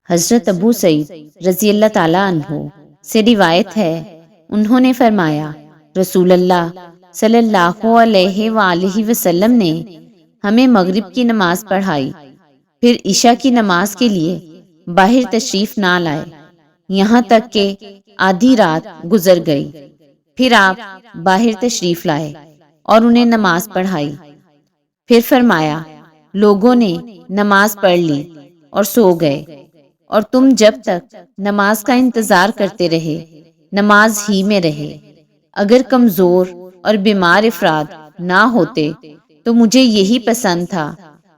حضرت ابو سعید رضی اللہ تعالیٰ عنہ سے روایت ہے، انہوں نے فرمایا رسول اللہ صلی اللہ علیہ وآلہ وسلم نے ہمیں مغرب کی نماز پڑھائی، پھر عشاء کی نماز کے لیے باہر تشریف نہ لائے یہاں تک کہ آدھی رات گزر گئی، پھر آپ باہر تشریف لائے اور انہیں نماز پڑھائی، پھر فرمایا لوگوں نے نماز پڑھ لی اور سو گئے، اور تم جب تک نماز کا انتظار کرتے رہے نماز ہی میں رہے۔ اگر کمزور اور بیمار افراد نہ ہوتے تو مجھے یہی پسند تھا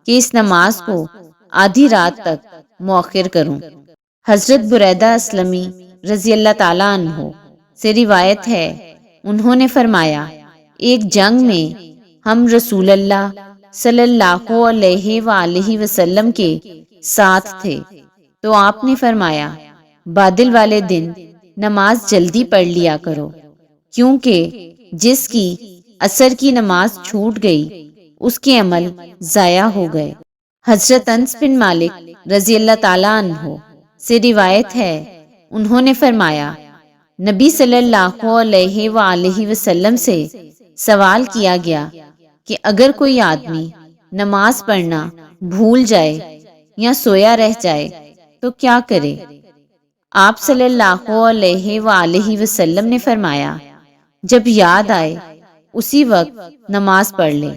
کہ اس نماز کو آدھی رات تک مؤخر کروں۔ حضرت بریدہ اسلمی رضی اللہ تعالیٰ عنہ سے روایت ہے، انہوں نے فرمایا ایک جنگ میں ہم رسول اللہ صلی اللہ علیہ وآلہ وسلم کے ساتھ تھے، تو آپ نے فرمایا بادل والے دن نماز جلدی پڑھ لیا کرو، کیونکہ جس کی عصر کی نماز چھوٹ گئی اس کے عمل ضائع ہو گئے۔ حضرت انس بن مالک رضی اللہ تعالیٰ عنہ سے روایت ہے، انہوں نے فرمایا نبی صلی اللہ علیہ وآلہ وسلم سے سوال کیا گیا کہ اگر کوئی آدمی نماز پڑھنا بھول جائے یا سویا رہ جائے تو کیا کرے؟ آپ صلی اللہ علیہ وآلہ وسلم نے فرمایا جب یاد آئے اسی وقت نماز پڑھ لے۔